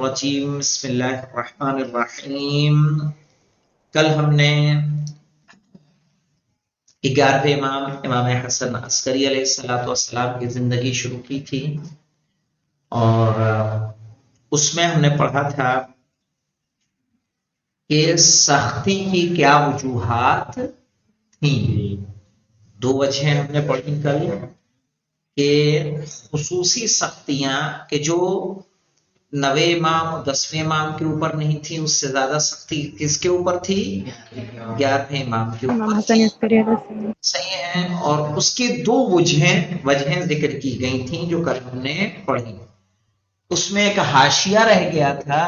الرجیم بسم اللہ الرحمن الرحیم۔ کل ہم نے 11ویں امام حسن عسکری علیہ السلام کی زندگی شروع کی تھی اور اس میں ہم نے پڑھا تھا کہ سختی کی کیا وجوہات تھیں۔ دو وجہیں ہم نے پڑھی کل کہ خصوصی سختیاں کہ جو 9ویں امام اور 10ویں امام کے اوپر نہیں تھی، اس سے زیادہ سختی کس کے اوپر تھی؟ 11ویں امام کے اوپر تھی۔ صحیح ہے، اور اس کی دو وجہیں ذکر کی گئی تھیں جو کل ہم نے پڑھی۔ اس میں ایک حاشیہ رہ گیا تھا،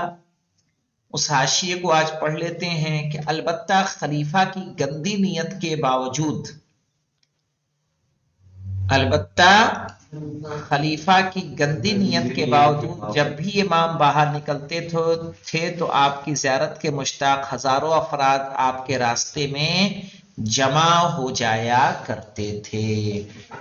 اس حاشیے کو آج پڑھ لیتے ہیں کہ البتہ خلیفہ کی گندی نیت کے باوجود، البتہ خلیفہ کی گندی نیت کے باوجود جب بھی امام باہر نکلتے تھے تو آپ کی زیارت کے مشتاق ہزاروں افراد آپ کے راستے میں جمع ہو جایا کرتے تھے۔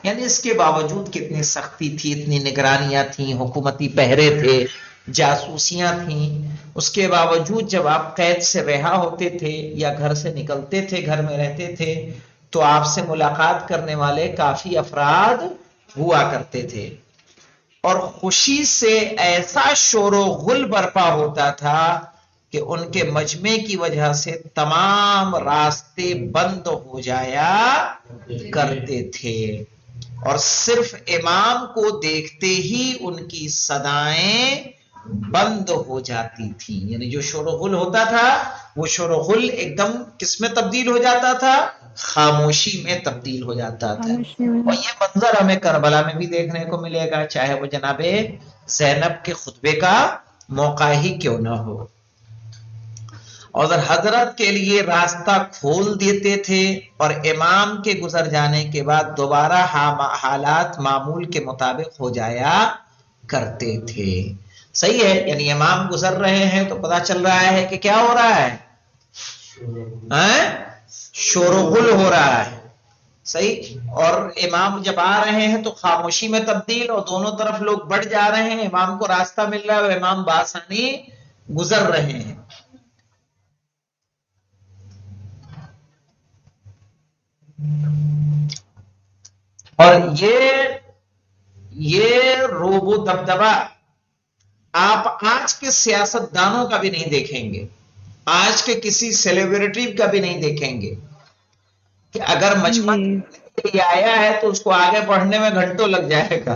یعنی اس کے باوجود کتنی سختی تھی، اتنی نگرانیاں تھیں، حکومتی پہرے تھے، جاسوسیاں تھیں، اس کے باوجود جب آپ قید سے رہا ہوتے تھے یا گھر سے نکلتے تھے، گھر میں رہتے تھے، تو آپ سے ملاقات کرنے والے کافی افراد ہوا کرتے تھے، اور خوشی سے ایسا شور و غل برپا ہوتا تھا کہ ان کے مجمع کی وجہ سے تمام راستے بند ہو جایا کرتے تھے، اور صرف امام کو دیکھتے ہی ان کی صدائیں بند ہو جاتی تھی۔ یعنی جو شور و غل ہوتا تھا وہ شور و غل ایک دم کس میں تبدیل ہو جاتا تھا؟ خاموشی میں تبدیل ہو جاتا تھا۔ اور یہ منظر ہمیں کربلا میں بھی دیکھنے کو ملے گا، چاہے وہ جناب زینب کے خطبے کا موقع ہی کیوں نہ ہو۔ اور حضرت کے لیے راستہ کھول دیتے تھے، اور امام کے گزر جانے کے بعد دوبارہ حالات معمول کے مطابق ہو جایا کرتے تھے۔ صحیح ہے، یعنی امام گزر رہے ہیں تو پتہ چل رہا ہے کہ کیا ہو رہا ہے؟ شور و غل ہو رہا ہے۔ صحیح، اور امام جب آ رہے ہیں تو خاموشی میں تبدیل، اور دونوں طرف لوگ بڑھ جا رہے ہیں، امام کو راستہ مل رہا ہے اور امام بآسانی گزر رہے ہیں۔ اور یہ روب و دبدبا آپ آج کے سیاست دانوں کا بھی نہیں دیکھیں گے، آج کے کسی سیلیبریٹی کا بھی نہیں دیکھیں گے کہ اگر مجمع آیا ہے تو اس کو آگے بڑھنے میں گھنٹوں لگ جائے گا۔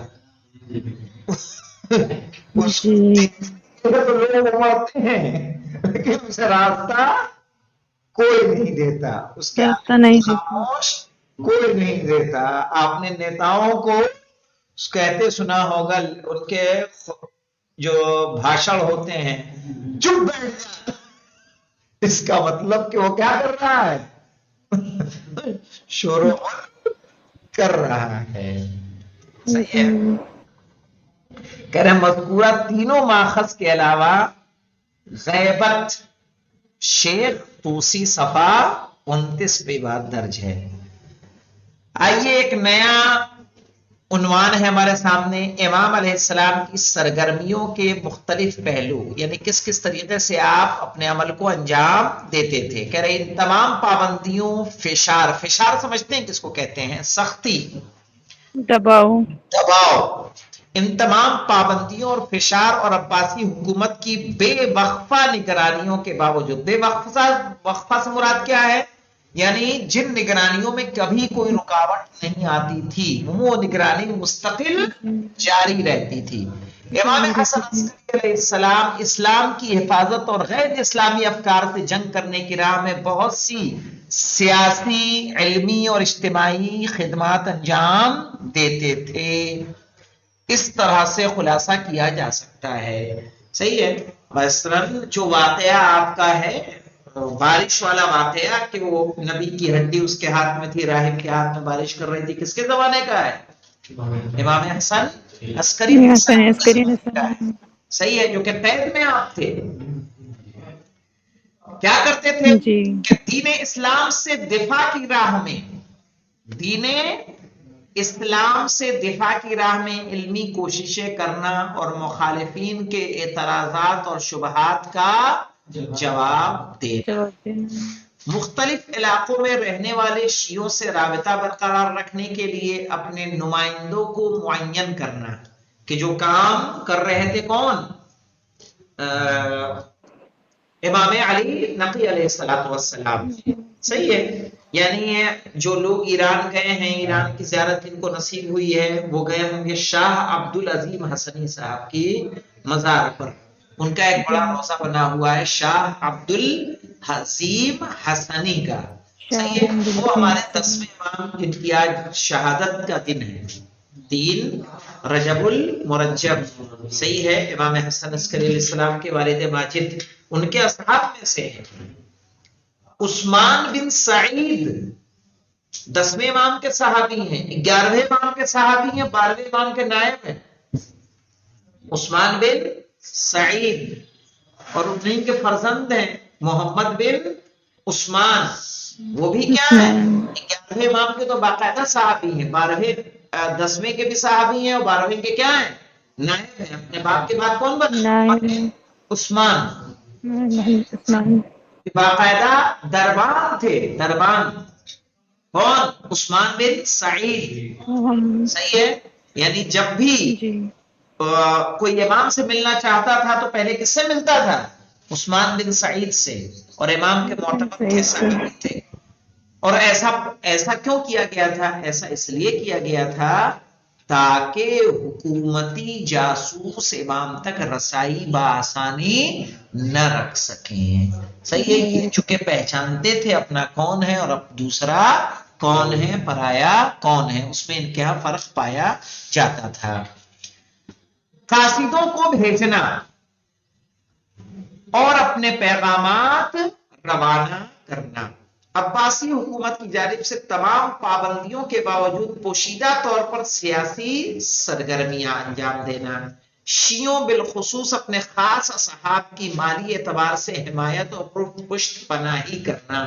لوگ مرتے ہیں لیکن اسے راستہ کوئی نہیں دیتا، اس کے خاموش کوئی نہیں دیتا۔ آپ نے نیتاؤں کو کہتے سنا ہوگا، ان کے جو بھاشن ہوتے ہیں، چپ بیٹھ جا، اس کا مطلب کہ وہ کیا کر رہا ہے؟ شور و غل کر رہا ہے۔ صحیح ہے، کہہ رہے مذکورہ تینوں ماخذ کے علاوہ غیبت شیخ توسی صفحہ 29 پہ بات درج ہے۔ آئیے ایک نیا عنوان ہے ہمارے سامنے، امام علیہ السلام کی سرگرمیوں کے مختلف پہلو، یعنی کس کس طریقے سے آپ اپنے عمل کو انجام دیتے تھے۔ کہہ رہے ان تمام پابندیوں، فشار سمجھتے ہیں کس کو کہتے ہیں؟ سختی، دباؤ، ان تمام پابندیوں اور فشار اور عباسی حکومت کی بے وقفہ نگرانیوں کے باوجود، بے وقفہ سے مراد کیا ہے؟ یعنی جن نگرانیوں میں کبھی کوئی رکاوٹ نہیں آتی تھی، وہ نگرانی مستقل جاری رہتی تھی۔ امام حسن عسکری علیہ السلام اسلام کی حفاظت اور غیر اسلامی افکار سے جنگ کرنے کی راہ میں بہت سی سیاسی، علمی اور اجتماعی خدمات انجام دیتے تھے۔ اس طرح سے خلاصہ کیا جا سکتا ہے۔ صحیح ہے، مثلاً جو واقعہ آپ کا ہے بارش والا واقعہ کہ وہ نبی کی ہڈی اس کے ہاتھ میں تھی، راہب کے ہاتھ میں بارش کر رہی تھی، کس کے زمانے کا ہے؟ امام حسن عسکری کا ہے۔ صحیح ہے، جو کہ قید میں آپ تھے، کیا کرتے تھے کہ دین اسلام سے دفاع کی راہ میں، دین اسلام سے دفاع کی راہ میں علمی کوششیں کرنا اور مخالفین کے اعتراضات اور شبہات کا جواب دینا، مختلف علاقوں میں رہنے والے شیعوں سے رابطہ برقرار رکھنے کے لیے اپنے نمائندوں کو معین کرنا، کہ جو کام کر رہے تھے کون؟ امام علی نقی علیہ السلام، صحیح ہے، یعنی جو لوگ ایران گئے ہیں، ایران کی زیارت ان کو نصیب ہوئی ہے، وہ گئے ہوں گے شاہ عبد العظیم حسنی صاحب کی مزار پر، ان کا ایک بڑا روضہ بنا ہوا ہے شاہ عبد العظیم حسنی کا، صحیح ہے، وہ ہمارے 10ویں امام جن کی آج شہادت کا دن ہے، 3 رجب المرجب، صحیح ہے، امام حسن عسکری علیہ السلام کے والد ماجد، ان کے اصحاب میں سے ہیں۔ عثمان بن سعید 10ویں امام کے صحابی ہیں، 11ویں امام کے صحابی ہیں، 12ویں امام کے نائب ہیں، عثمان بن سعید، اور انہیں کے فرزند ہیں محمد بن عثمان، وہ بھی کیا ہے 11ویں امام کے تو باقاعدہ صحابی ہیں، 10ویں کے بھی صحابی ہیں اور 12ویں کے کیا ہیں؟ نائب ہیں۔ اپنے باپ کے بعد کون بنا؟ عثمان، باقاعدہ دربان تھے، دربان، کون؟ عثمان بن سعید، صحیح ہے، یعنی جب بھی کوئی امام سے ملنا چاہتا تھا تو پہلے کس سے ملتا تھا؟ عثمان بن سعید سے، اور امام کے معتمد تھے، صحابی تھے۔ اور ایسا کیوں کیا گیا تھا؟ ایسا اس لیے کیا گیا تھا تاکہ حکومتی جاسوس امام تک رسائی بآسانی نہ رکھ سکیں، صحیح ہے، یہ چونکہ پہچانتے تھے اپنا کون ہے اور دوسرا کون ہے، پرایا کون ہے، اس میں ان کے یہاں فرق پایا جاتا تھا۔ قاصدوں کو بھیجنا اور اپنے پیغامات روانہ کرنا، عباسی حکومت کی جانب سے تمام پابندیوں کے باوجود پوشیدہ طور پر سیاسی سرگرمیاں انجام دینا، شیعوں بالخصوص اپنے خاص اصحاب کی مالی اعتبار سے حمایت اور پشت پناہی کرنا،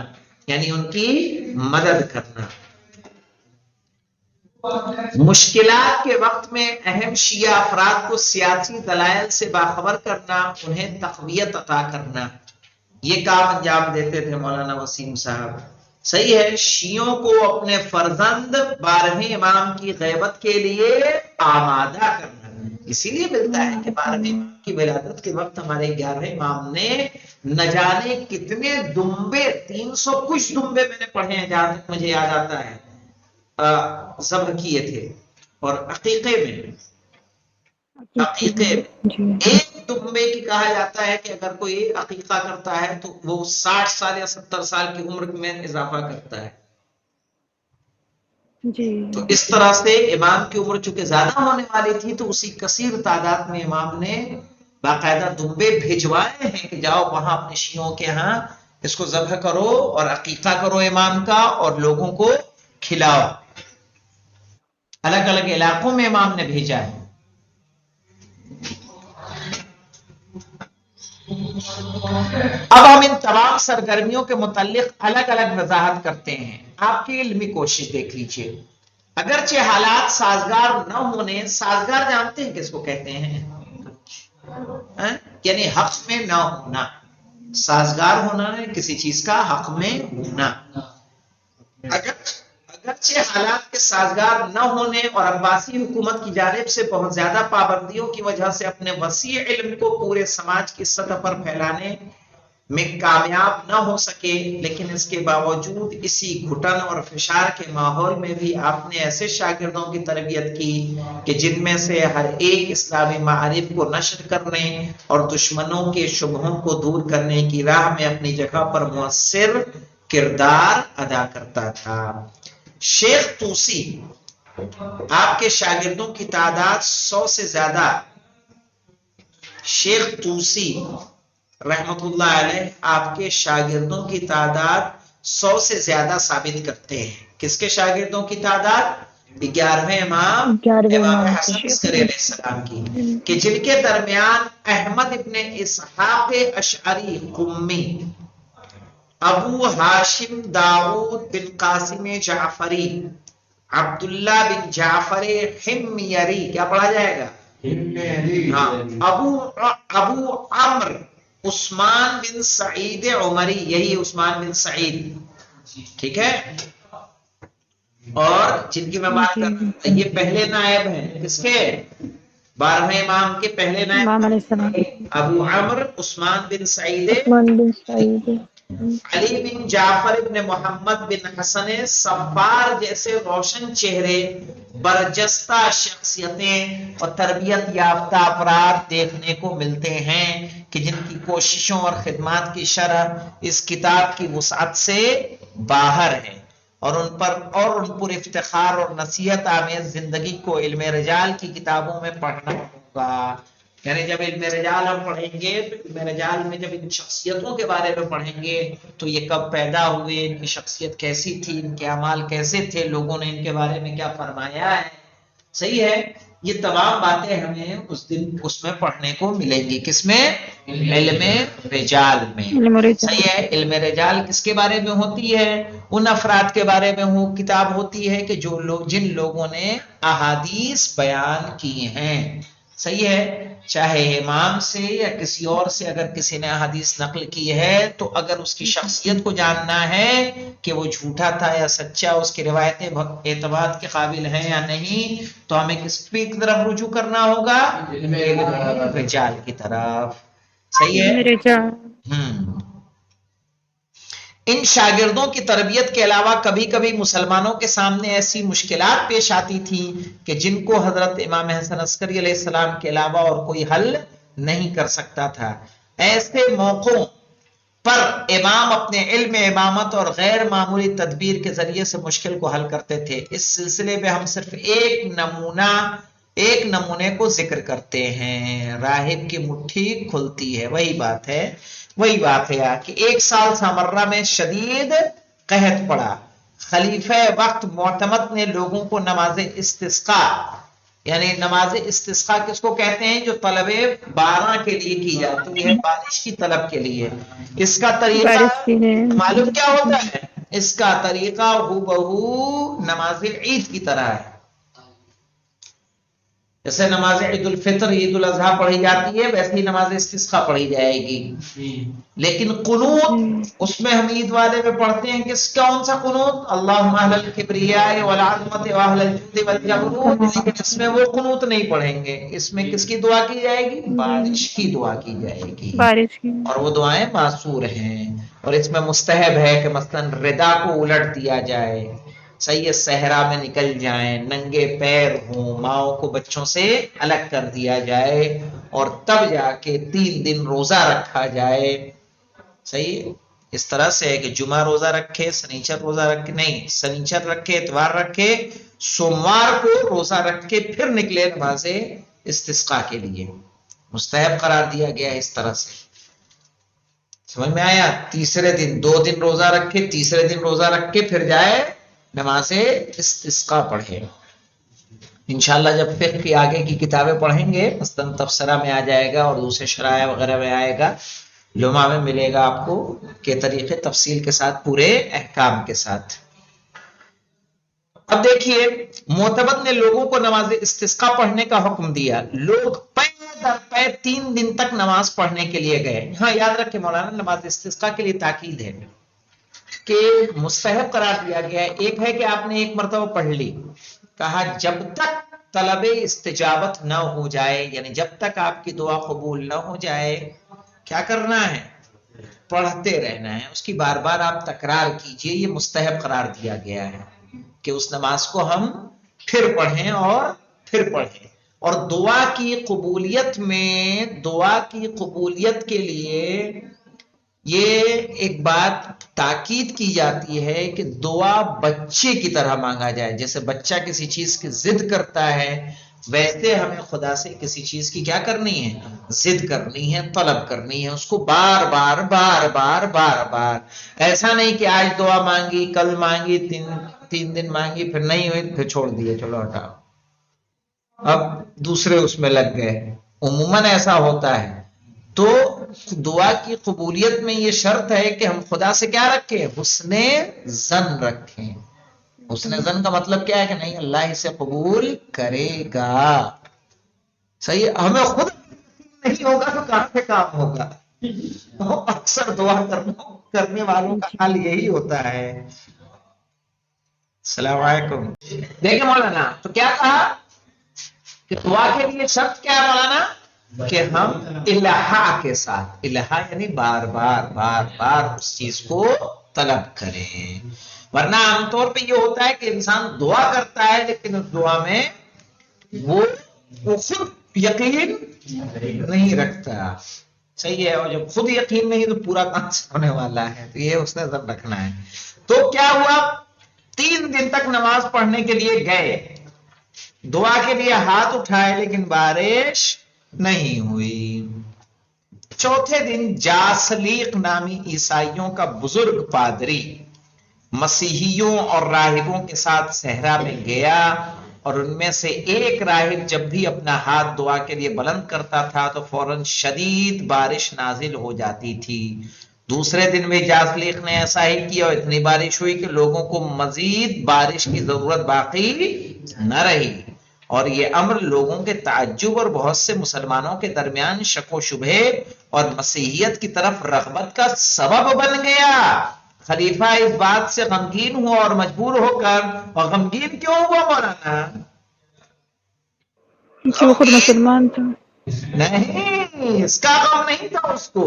یعنی ان کی مدد کرنا، مشکلات کے وقت میں اہم شیعہ افراد کو سیاسی دلائل سے باخبر کرنا، انہیں تقویت عطا کرنا، یہ کام انجام دیتے تھے مولانا وسیم صاحب، صحیح ہے۔ شیعوں کو اپنے فرزند 12ویں امام کی غیبت کے لیے آمادہ کرنا، اسی لیے ملتا ہے کہ 12ویں امام کی ولادت کے وقت ہمارے 11ویں امام نے نہ جانے کتنے دمبے، 300 کچھ دمبے میں نے پڑھے ہیں جہاں تک مجھے یاد آتا ہے، ذبح کیے تھے، اور عقیقے میں ایک دمبے کی کہا جاتا ہے کہ اگر کوئی عقیقہ کرتا ہے تو وہ 60 سال یا 70 سال کی عمر میں اضافہ کرتا ہے، تو اس طرح سے امام کی عمر چونکہ زیادہ ہونے والی تھی تو اسی کثیر تعداد میں امام نے باقاعدہ دمبے بھیجوائے ہیں کہ جاؤ وہاں اپنے شیعوں کے ہاں اس کو ذبح کرو اور عقیقہ کرو امام کا اور لوگوں کو کھلاؤ، الگ الگ علاقوں میں امام نے بھیجا ہے۔ اب ہم ان تمام سرگرمیوں کے متعلق الگ الگ وضاحت کرتے ہیں، آپ کی علمی کوشش دیکھ لیجئے۔ اگرچہ حالات سازگار نہ ہونے، سازگار جانتے ہیں کس کو کہتے ہیں؟ یعنی حق میں نہ ہونا، سازگار ہونا ہے کسی چیز کا حق میں ہونا، اگرچہ حالات کے سازگار نہ ہونے اور عباسی حکومت کی جانب سے بہت زیادہ پابندیوں کی وجہ سے اپنے وسیع علم کو پورے سماج کی سطح پر پھیلانے میں کامیاب نہ ہو سکے، لیکن اس کے باوجود اسی گھٹن اور فشار کے ماحول میں بھی آپ نے ایسے شاگردوں کی تربیت کی کہ جن میں سے ہر ایک اسلامی معارف کو نشر کرنے اور دشمنوں کے شبہوں کو دور کرنے کی راہ میں اپنی جگہ پر مؤثر کردار ادا کرتا تھا۔ شیخ طوسی، آپ کے شاگردوں کی تعداد 100 سے زیادہ، شیخ طوسی رحمت اللہ علیہ آپ کے شاگردوں کی تعداد 100 سے زیادہ ثابت کرتے ہیں۔ کس کے شاگردوں کی تعداد؟ 11ویں امام حسن عسکری علیہ السلام کی، کہ جن کے درمیان احمد ابن اسحاق اشعری قمی، ابو ہاشم داؤد بن قاسم جعفری، عبداللہ بن جعفر حمیری، کیا پڑھا جائے گا؟ ہاں، ابو عمر عثمان بن سعید عمری، یہی عثمان بن سعید، ٹھیک ہے؟ اور جن کی میں بات کر رہا ہوں یہ پہلے نائب ہیں کس کے؟ 12ویں امام کے پہلے نائب امام علیہ السلام ابو عمر عثمان بن سعید عثمان بن سعید۔ علی بن جعفر بن محمد بن حسن صفار جیسے روشن چہرے، برجستہ شخصیتیں اور تربیت یافتہ افراد دیکھنے کو ملتے ہیں کہ جن کی کوششوں اور خدمات کی شرح اس کتاب کی وسعت سے باہر ہے، اور ان پر افتخار اور نصیحت آمیز زندگی کو علم رجال کی کتابوں میں پڑھنا ہوگا۔ یعنی جب علم رجال ہم پڑھیں گے تو علم رجال میں جب ان شخصیتوں کے بارے میں پڑھیں گے تو یہ کب پیدا ہوئے، ان کی شخصیت کیسی تھی، ان کے اعمال کیسے تھے، لوگوں نے ان کے بارے میں کیا فرمایا ہے، صحیح ہے، یہ تمام باتیں ہمیں اس دن اس میں پڑھنے کو ملیں گی۔ کس میں؟ علم رجال میں، صحیح ہے۔ علم رجال کس کے بارے میں ہوتی ہے؟ ان افراد کے بارے میں کتاب ہوتی ہے کہ جن لوگوں نے احادیث بیان کی ہیں، صحیح ہے، چاہے امام سے یا کسی اور سے اگر کسی نے حدیث نقل کی ہے تو اگر اس کی شخصیت کو جاننا ہے کہ وہ جھوٹا تھا یا سچا، اس کی روایتیں اعتماد کے قابل ہیں یا نہیں، تو ہمیں کس کی طرف رجوع کرنا ہوگا؟ رجال کی طرف، صحیح ہے۔ ان شاگردوں کی تربیت کے علاوہ کبھی کبھی مسلمانوں کے سامنے ایسی مشکلات پیش آتی تھی کہ جن کو حضرت امام حسن عسکری علیہ السلام کے علاوہ اور کوئی حل نہیں کر سکتا تھا۔ ایسے موقعوں پر امام اپنے علم امامت اور غیر معمولی تدبیر کے ذریعے سے مشکل کو حل کرتے تھے۔ اس سلسلے میں ہم صرف ایک نمونے کو ذکر کرتے ہیں۔ راہب کی مٹھی کھلتی ہے، وہی بات ہے کہ ایک سال سامرہ میں شدید قحط پڑا۔ خلیفہ وقت معتمد نے لوگوں کو نماز استسقاء، یعنی نماز استسقاء کس کو کہتے ہیں؟ جو طلب بارہ کے لیے کی جاتی ہے، بارش کی طلب کے لیے۔ اس کا طریقہ معلوم کیا ہوتا ہے؟ اس کا طریقہ ہو بہو نماز عید کی طرح ہے، جیسے نماز عید الفطر عید الاضحیٰ پڑھی جاتی ہے ویسے ہی نماز استسقاء پڑھی جائے گی، لیکن قنوت اس میں ہم عید والے میں پڑھتے ہیں کون سا قنوت؟ اللہم اہل الکبریاء والعظمت واہل الجود والجبروت، لیکن اس میں وہ قنوت نہیں پڑھیں گے۔ اس میں کس کی دعا کی جائے گی؟ بارش کی دعا کی جائے گی، اور وہ دعائیں معصور ہیں۔ اور اس میں مستحب ہے کہ مثلا ردا کو الٹ دیا جائے، صحیح ہے، صحرا میں نکل جائیں، ننگے پیر ہوں، ماؤں کو بچوں سے الگ کر دیا جائے، اور تب جا کے 3 دن روزہ رکھا جائے، صحیح ہے۔ اس طرح سے ہے کہ جمعہ روزہ رکھے، سنیچر روزہ رکھے، نہیں سنیچر رکھے، اتوار رکھے، سوموار کو روزہ رکھ کے پھر نکلے نماز استسقاء کے لیے، مستحب قرار دیا گیا ہے۔ اس طرح سے سمجھ میں آیا؟ تیسرے دن 2 دن روزہ رکھے، تیسرے دن روزہ رکھ کے پھر جائے نماز استسقاء پڑھے۔ انشاءاللہ جب فقہ کی آگے کی کتابیں پڑھیں گے، مثلا تفسیرہ میں آ جائے گا اور دوسرے شرائع وغیرہ میں آئے گا، لمحہ میں ملے گا آپ کو کہ طریقے تفصیل کے ساتھ، پورے احکام کے ساتھ۔ اب دیکھیے، معتمد نے لوگوں کو نماز استسقاء پڑھنے کا حکم دیا۔ لوگ پے در پے 3 دن تک نماز پڑھنے کے لیے گئے۔ ہاں یاد رکھیں مولانا، نماز استسقاء کے لیے تاکید ہے کہ مستحب قرار دیا گیا ہے۔ ایک ہے کہ آپ نے ایک مرتبہ پڑھ لی، کہا جب تک طلب استجابت نہ ہو جائے، یعنی جب تک آپ کی دعا قبول نہ ہو جائے، کیا کرنا ہے؟ پڑھتے رہنا ہے، اس کی بار بار آپ تکرار کیجئے۔ یہ مستحب قرار دیا گیا ہے کہ اس نماز کو ہم پھر پڑھیں اور پھر پڑھیں۔ اور دعا کی قبولیت کے لیے یہ ایک بات تاکید کی جاتی ہے کہ دعا بچے کی طرح مانگا جائے۔ جیسے بچہ کسی چیز کی ضد کرتا ہے، ویسے ہمیں خدا سے کسی چیز کی کیا کرنی ہے؟ ضد کرنی ہے، طلب کرنی ہے، اس کو بار بار۔ ایسا نہیں کہ آج دعا مانگی، کل مانگی، 3 دن مانگی، پھر نہیں ہوئی، پھر چھوڑ دیے، چلو ہٹاؤ، اب دوسرے اس میں لگ گئے۔ عموماً ایسا ہوتا ہے۔ تو دعا کی قبولیت میں یہ شرط ہے کہ ہم خدا سے کیا رکھیں؟ حسن ظن رکھیں، حسن زن کا مطلب کیا ہے کہ نہیں اللہ اسے قبول کرے گا. صحیح ہے. ہمیں خود نہیں ہوگا تو کہاں سے کام ہوگا. اکثر دعا کرنے والوں کا حال یہی ہوتا ہے. السلام علیکم. دیکھیں مولانا تو کیا کہا کہ دعا کے لیے شرط کیا ہے مولانا کہ ہم الہا کے ساتھ، الہا یعنی بار بار بار بار اس چیز کو طلب کریں. ورنہ عام طور پہ یہ ہوتا ہے کہ انسان دعا کرتا ہے لیکن اس دعا میں وہ خود یقین نہیں رکھتا. صحیح ہے. اور جب خود یقین نہیں تو پورا کام سے ہونے والا ہے. تو یہ اس نے سب رکھنا ہے. تو کیا ہوا 3 دن تک نماز پڑھنے کے لیے گئے، دعا کے لیے ہاتھ اٹھائے لیکن بارش نہیں ہوئی. چوتھے دن جاسلیق نامی عیسائیوں کا بزرگ پادری مسیحیوں اور راہبوں کے ساتھ صحرا میں گیا، اور ان میں سے ایک راہب جب بھی اپنا ہاتھ دعا کے لیے بلند کرتا تھا تو فوراً شدید بارش نازل ہو جاتی تھی. دوسرے دن بھی جاسلیق نے ایسا ہی کیا اور اتنی بارش ہوئی کہ لوگوں کو مزید بارش کی ضرورت باقی نہ رہی، اور یہ امر لوگوں کے تعجب اور بہت سے مسلمانوں کے درمیان شک و شبہے اور مسیحیت کی طرف رغبت کا سبب بن گیا. خلیفہ اس بات سے غمگین ہوا اور مجبور ہو کر، اور غمگین کیوں ہوا مولانا؟ کہ وہ خود مسلمان تھا. نہیں، اس کا غم نہیں تھا اس کو،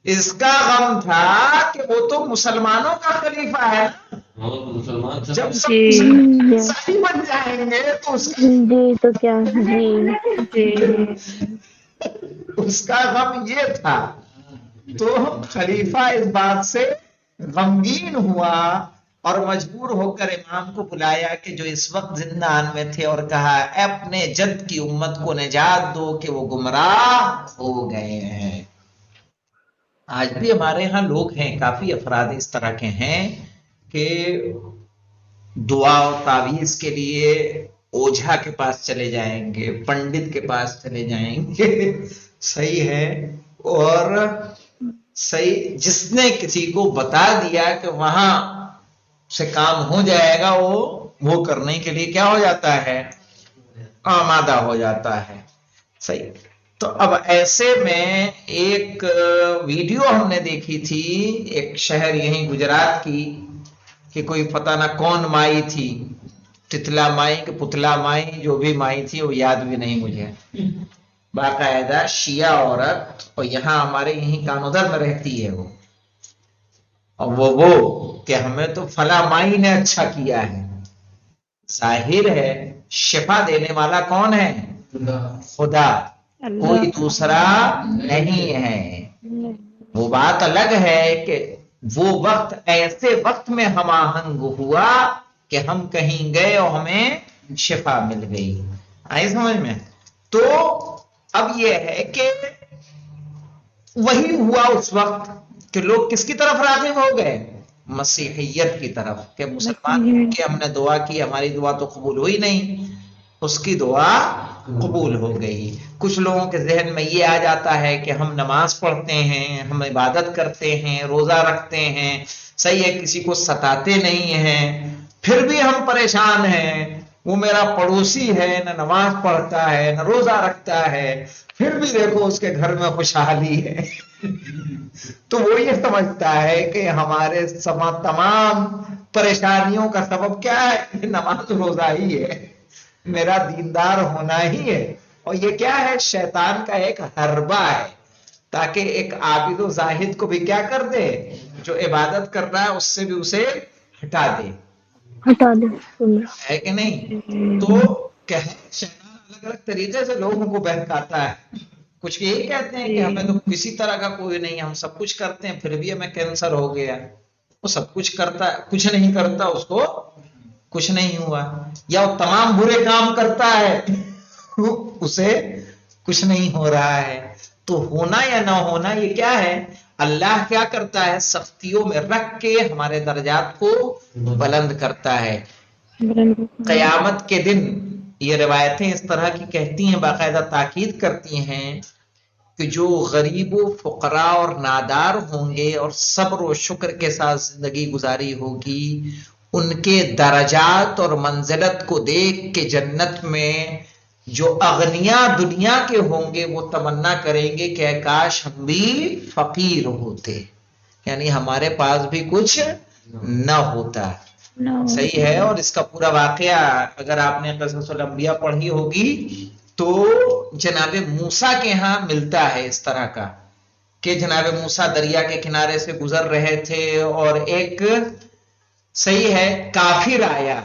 اس کا غم تھا کہ وہ تو مسلمانوں کا خلیفہ ہے نا. جب سب عیسائی بن جائیں گے تو جی تو کیا جی اس کا غم یہ تھا. تو خلیفہ اس بات سے غمگین ہوا اور مجبور ہو کر امام کو بلایا کہ جو اس وقت زندان میں تھے، اور کہا اے اپنے جد کی امت کو نجات دو کہ وہ گمراہ ہو گئے ہیں. آج بھی ہمارے ہاں لوگ ہیں، کافی افراد اس طرح کے ہیں کہ دعا و تعویذ کے لیے اوجھا کے پاس چلے جائیں گے، پنڈت کے پاس چلے جائیں گے. صحیح ہے. اور صحیح جس نے کسی کو بتا دیا کہ وہاں سے کام ہو جائے گا وہ کرنے کے لیے کیا ہو جاتا ہے، آمادہ ہو جاتا ہے. صحیح. تو اب ایسے میں ایک ویڈیو ہم نے دیکھی تھی ایک شہر یہیں گجرات کی کہ کوئی پتہ نہ کون مائی تھی، تتلا مائی کہ پتلا مائی، جو بھی مائی تھی وہ یاد بھی نہیں مجھے، باقاعدہ شیعہ عورت، اور یہاں ہمارے یہیں کانودر میں رہتی ہے وہ، اور وہ کہ ہمیں تو فلاں مائی نے اچھا کیا ہے. ظاہر ہے شفا دینے والا کون ہے؟ خدا، کوئی دوسرا نہیں ہے. وہ بات الگ ہے کہ وہ وقت ایسے وقت میں ہم آہنگ ہوا کہ ہم کہیں گئے اور ہمیں شفا مل گئی. آئی سمجھ میں؟ تو اب یہ ہے کہ وہی ہوا اس وقت کہ لوگ کس کی طرف راغب ہو گئے؟ مسیحیت کی طرف، کہ مسلمان کہ ہم نے دعا کی، ہماری دعا تو قبول ہوئی نہیں، اس کی دعا قبول ہو گئی. کچھ لوگوں کے ذہن میں یہ آ جاتا ہے کہ ہم نماز پڑھتے ہیں، ہم عبادت کرتے ہیں، روزہ رکھتے ہیں، صحیح ہے، کسی کو ستاتے نہیں ہیں، پھر بھی ہم پریشان ہیں. وہ میرا پڑوسی ہے، نہ نماز پڑھتا ہے نہ روزہ رکھتا ہے، پھر بھی دیکھو اس کے گھر میں خوشحالی ہے. تو وہ یہ سمجھتا ہے کہ ہمارے تمام پریشانیوں کا سبب کیا ہے؟ نماز روزہ ہی ہے، میرا دیندار ہونا ہی ہے. اور یہ کیا ہے؟ شیطان کا ایک حربہ ہے، تاکہ ایک عابد و زاہد کو بھی کیا کر دے، جو عبادت کر رہا ہے اس سے بھی اسے ہٹا دے ہے کہ نہیں؟ تو شیطان الگ الگ طریقے سے لوگوں کو بہکاتا ہے. کچھ یہی کہتے ہیں کہ ہمیں تو کسی طرح کا کوئی نہیں، ہم سب کچھ کرتے ہیں پھر بھی ہمیں کینسر ہو گیا. وہ سب کچھ کرتا ہے، کچھ نہیں کرتا اس کو کچھ نہیں ہوا. یا وہ تمام برے کام کرتا ہے اسے کچھ نہیں ہو رہا ہے. تو ہونا یا نہ ہونا یہ کیا ہے؟ اللہ کیا کرتا ہے؟ سختیوں میں رکھ کے ہمارے درجات کو بلند کرتا ہے. قیامت کے دن یہ روایتیں اس طرح کی کہتی ہیں، باقاعدہ تاکید کرتی ہیں کہ جو غریب و فقراء اور نادار ہوں گے اور صبر و شکر کے ساتھ زندگی گزاری ہوگی، ان کے درجات اور منزلت کو دیکھ کے جنت میں جو اغنیا دنیا کے ہوں گے وہ تمنا کریں گے کہ اے کاش ہم بھی فقیر ہوتے، یعنی ہمارے پاس بھی کچھ نہ ہوتا. صحیح ہے. اور اس کا پورا واقعہ اگر آپ نے قصص الانبیاء پڑھی ہوگی تو جناب موسیٰ کے ہاں ملتا ہے اس طرح کا کہ جناب موسیٰ دریا کے کنارے سے گزر رہے تھے اور ایک صحیح ہے کافر آیا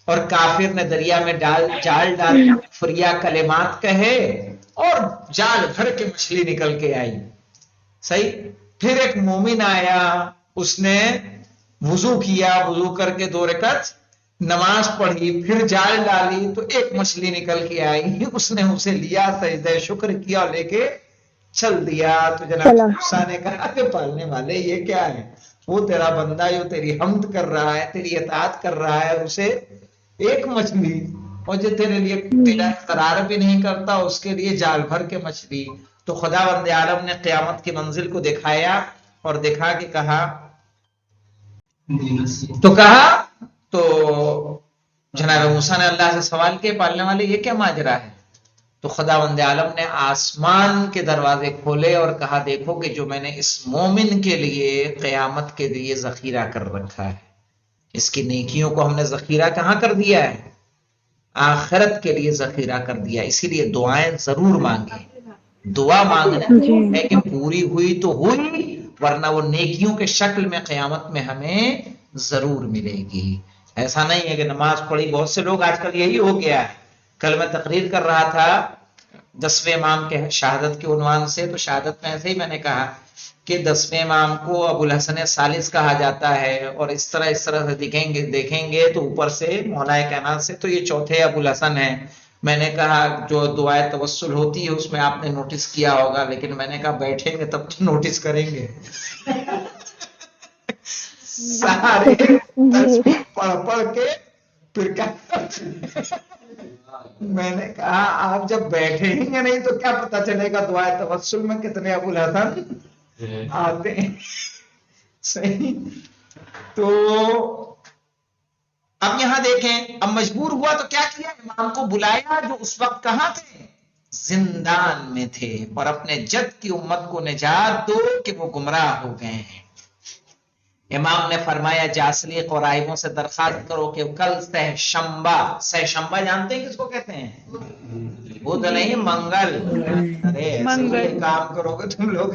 اور کافر نے دریا میں جال ڈال فریا کلمات کہے اور جال بھر کے مچھلی نکل کے آئی. صحیح. پھر ایک مومن آیا، اس نے وضو کیا، وضو کر کے 2 رکعت نماز پڑھی، پھر جال ڈالی تو ایک مچھلی نکل کے آئی، اس نے اسے لیا، سجدہ شکر کیا، لے کے چل دیا. تو جناب موسیٰ نے کہا کہ پالنے والے یہ کیا ہے؟ وہ تیرا بندہ جو تیری حمد کر رہا ہے، تیری اطاعت کر رہا ہے، اسے ایک مچھلی، اور جو تیرے لیے تیرا قرار بھی نہیں کرتا اس کے لیے جال بھر کے مچھلی. تو خدا بند عالم نے قیامت کی منزل کو دکھایا اور دکھا کے کہا تو جناب موسیٰ نے اللہ سے سوال کیا پالنے والے یہ کیا ماجرا ہے؟ تو خدا بند عالم نے آسمان کے دروازے کھولے اور کہا دیکھو کہ جو میں نے اس مومن کے لیے قیامت کے لیے ذخیرہ کر رکھا ہے، اس کی نیکیوں کو ہم نے ذخیرہ کہاں کر دیا ہے؟ آخرت کے لیے ذخیرہ کر دیا. اسی لیے دعائیں ضرور مانگیں. دعا مانگنا ہے کہ پوری ہوئی تو ہوئی، ورنہ وہ نیکیوں کے شکل میں قیامت میں ہمیں ضرور ملے گی. ایسا نہیں ہے کہ نماز پڑھی. بہت سے لوگ آج کل یہی ہو گیا ہے. کل میں تقریر کر رہا تھا 10ویں امام کے شہادت کے عنوان سے، تو شہادت میں ایسے ہی میں نے کہا کہ 10ویں امام کو ابو الحسن ثالث کہا جاتا ہے، اور اس طرح سے دیکھیں گے تو اوپر سے مولا کائنات سے تو یہ چوتھے ابو الحسن ہیں. میں نے کہا جو دعائے توسل ہوتی ہے اس میں آپ نے نوٹس کیا ہوگا، لیکن میں نے کہا بیٹھیں گے تب تو نوٹس کریں گے. سارے پڑھ پڑھ کے پھر کیا میں نے کہا آپ جب بیٹھیں گے نہیں تو کیا پتا چلے گا دعائے توسل میں کتنے ابو الحسن آتے ہیں. صحیح. تو اب یہاں دیکھیں، اب مجبور ہوا تو کیا کیا؟ امام کو بلایا جو اس وقت کہاں تھے؟ زندان میں تھے، اور اپنے جد کی امت کو نجات دو کہ وہ گمراہ ہو گئے ہیں. امام نے فرمایا جاسلیق اور راہبوں سے درخواست کرو کہ کل سہ شنبہ جانتے ہیں کس کو کہتے ہیں؟ بدھ نہیں، منگل. ارے کام کرو گے تم لوگ.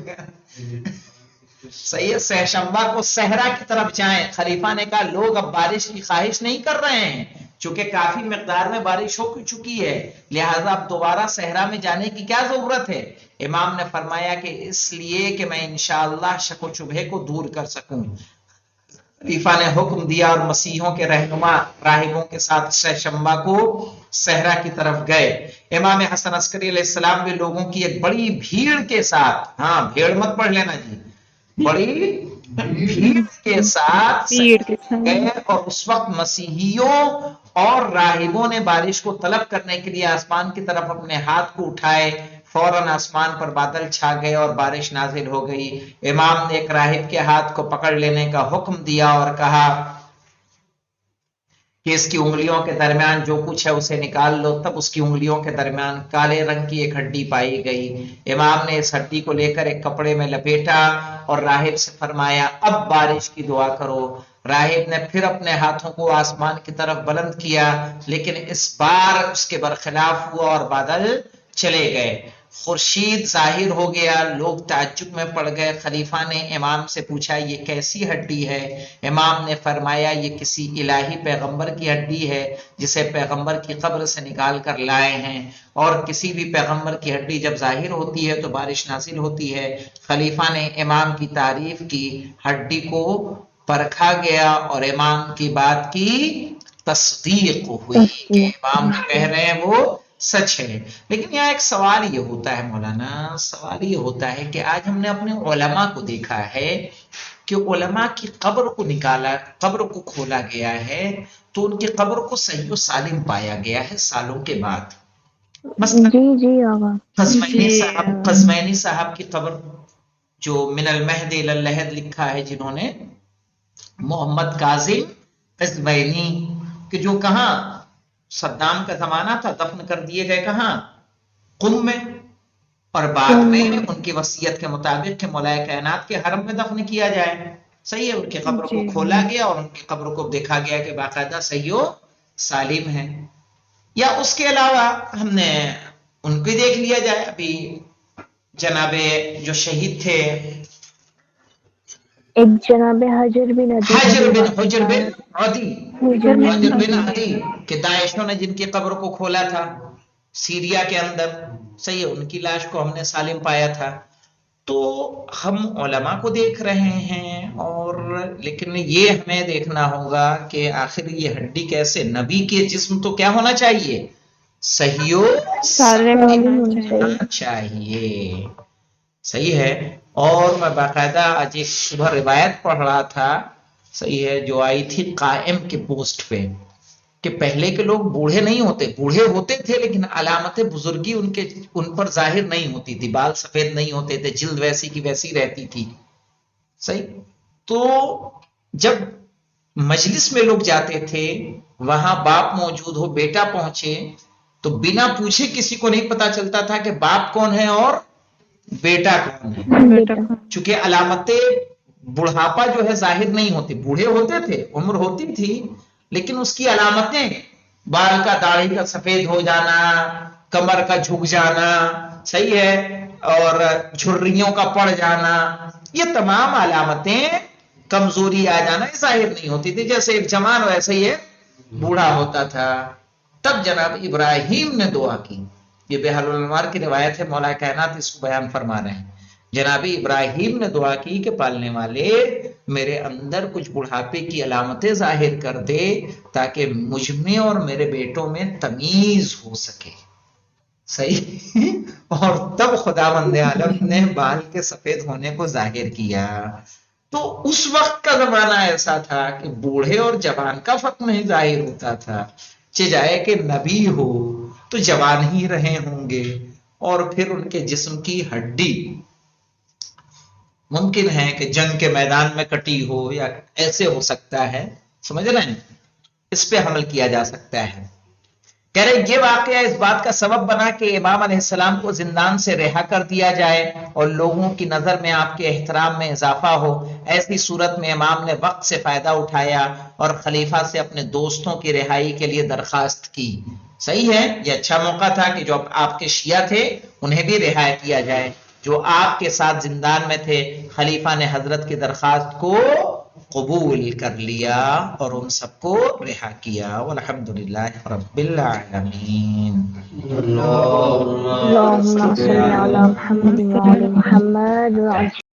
صحیح ہے. سہ شنبہ کو صحرا کی طرف جائیں. خلیفہ نے کہا لوگ اب بارش کی خواہش نہیں کر رہے ہیں چونکہ کافی مقدار میں بارش ہو چکی ہے، لہٰذا اب دوبارہ صحرا میں جانے کی کیا ضرورت ہے؟ امام نے فرمایا کہ اس لیے کہ میں انشاءاللہ شک و شبہے کو دور کر سکوں. خلیفہ نے حکم دیا اور مسیحوں کے رہنما راہبوں کے ساتھ سہ شنبہ کو صحرا کی طرف گئے. امام حسن عسکری علیہ السلام بھی لوگوں کی ایک بڑی بھیڑ کے ساتھ، ہاں بھیڑ مت پڑھ لینا جی، بڑی بھیڑ کے ساتھ گئے، اور اس وقت مسیحیوں اور راہبوں نے بارش کو طلب کرنے کے لیے آسمان کی طرف اپنے ہاتھ کو اٹھائے. فوراً آسمان پر بادل چھا گئے اور بارش نازل ہو گئی. امام نے ایک راہب کے ہاتھ کو پکڑ لینے کا حکم دیا اور کہا کہ اس کی انگلیوں کے درمیان جو کچھ ہے اسے نکال لو. تب اس کی انگلیوں کے درمیان کالے رنگ کی ایک ہڈی پائی گئی. امام نے اس ہڈی کو لے کر ایک کپڑے میں لپیٹا اور راہب سے فرمایا اب بارش کی دعا کرو. راہب نے پھر اپنے ہاتھوں کو آسمان کی طرف بلند کیا، لیکن اس بار اس کے برخلاف ہوا اور بادل چلے گئے. خورشید ظاہر ہو گیا. لوگ تعجب میں پڑ گئے. خلیفہ نے امام سے پوچھا یہ کیسی ہڈی ہے؟ امام نے فرمایا یہ کسی الہی پیغمبر کی ہڈی ہے جسے پیغمبر کی قبر سے نکال کر لائے ہیں، اور کسی بھی پیغمبر کی ہڈی جب ظاہر ہوتی ہے تو بارش نازل ہوتی ہے. خلیفہ نے امام کی تعریف کی. ہڈی کو پرکھا گیا اور امام کی بات کی تصدیق ہوئی کہ امام جو کہہ رہے ہیں وہ سچ ہے. لیکن یہاں ایک سوال یہ ہوتا ہے مولانا، سوال یہ ہوتا ہے کہ آج ہم نے اپنے علماء کو دیکھا ہے کہ علماء کی قبر کو نکالا، قبر کو کھولا گیا ہے تو ان کی قبر کو صحیح و سالم پایا گیا ہے سالوں کے بعد. قزوینی صاحب کی قبر جو من المہد الی اللحد لکھا ہے جنہوں نے، محمد کاظم قزوینی کہ جو کہاں صدام کا زمانہ تھا دفن کر دیے گئے کہاں قم میں، اور بعد میں ان کی وصیت کے مطابق کہ مولائے کائنات کے حرم میں دفن کیا جائے. صحیح ہے، ان کی قبر کو کھولا گیا اور ان کی قبر کو دیکھا گیا کہ باقاعدہ صحیح و سالم ہے. یا اس کے علاوہ ہم نے ان کو دیکھ لیا جائے، ابھی جناب جو شہید تھے ایک جناب حجر بن عدی کہ داعشوں نے جن کی قبر کو کھولا تھا سیریا کے اندر، صحیح ہے، ان کی لاش کو ہم نے سالم پایا تھا. تو ہم علماء کو دیکھ رہے ہیں، اور لیکن یہ ہمیں دیکھنا ہوگا کہ آخر یہ ہڈی کیسے، نبی کے جسم تو کیا ہونا چاہیے، صحیح و سالم چاہیے. صحیح ہے. اور میں باقاعدہ آج ایک صبح روایت پڑھ رہا تھا، صحیح ہے، جو آئی تھی قائم کے پوسٹ پہ، کہ پہلے کے لوگ بوڑھے نہیں ہوتے، بوڑھے ہوتے تھے لیکن علامت بزرگی ان پر ظاہر نہیں ہوتی تھی، بال سفید نہیں ہوتے تھے، جلد ویسی کی ویسی رہتی تھی. صحیح. تو جب مجلس میں لوگ جاتے تھے، وہاں باپ موجود ہو، بیٹا پہنچے، تو بنا پوچھے کسی کو نہیں پتا چلتا تھا کہ باپ کون ہے اور بیٹا کون ہے، چونکہ علامتیں بڑھاپا جو ہے ظاہر نہیں ہوتی. بوڑھے ہوتے تھے، عمر ہوتی تھی، لیکن اس کی علامتیں بال کا داڑھی کا سفید ہو جانا، کمر کا جھک جانا، صحیح ہے، اور جھریوں کا پڑ جانا، یہ تمام علامتیں کمزوری آ جانا یہ ظاہر نہیں ہوتی تھی. جیسے ایک جوان ویسے ہی بوڑھا ہوتا تھا. تب جناب ابراہیم نے دعا کی، یہ بحال الانوار کی روایت ہے، مولا کائنات اس کو بیان فرما رہے ہیں. جناب ابراہیم نے دعا کی کہ پالنے والے میرے اندر کچھ بڑھاپے کی علامتیں ظاہر کر دے تاکہ مجھ میں اور میرے بیٹوں میں تمیز ہو سکے. صحیح. اور تب خداوند عالم نے بال کے سفید ہونے کو ظاہر کیا. تو اس وقت کا زمانہ ایسا تھا کہ بوڑھے اور جوان کا فرق نہیں ظاہر ہوتا تھا. چاہے کہ نبی ہو تو جوان ہی رہے ہوں گے، اور پھر ان کے جسم کی ہڈی ممکن ہے کہ جنگ کے میدان میں کٹی ہو، یا ایسے ہو سکتا ہے، سمجھ رہے ہیں، اس پہ عمل کیا جا سکتا ہے. کہہ رہے یہ واقعہ اس بات کا سبب بنا کہ امام علیہ السلام کو زندان سے رہا کر دیا جائے اور لوگوں کی نظر میں آپ کے احترام میں اضافہ ہو. ایسی صورت میں امام نے وقت سے فائدہ اٹھایا اور خلیفہ سے اپنے دوستوں کی رہائی کے لیے درخواست کی. صحیح ہے، یہ اچھا موقع تھا کہ جو آپ کے شیعہ تھے انہیں بھی رہا کیا جائے، جو آپ کے ساتھ زندان میں تھے. خلیفہ نے حضرت کی درخواست کو قبول کر لیا اور ان سب کو رہا کیا. والحمدللہ رب العالمین. اللهم صل على محمد وعلى محمد وعلى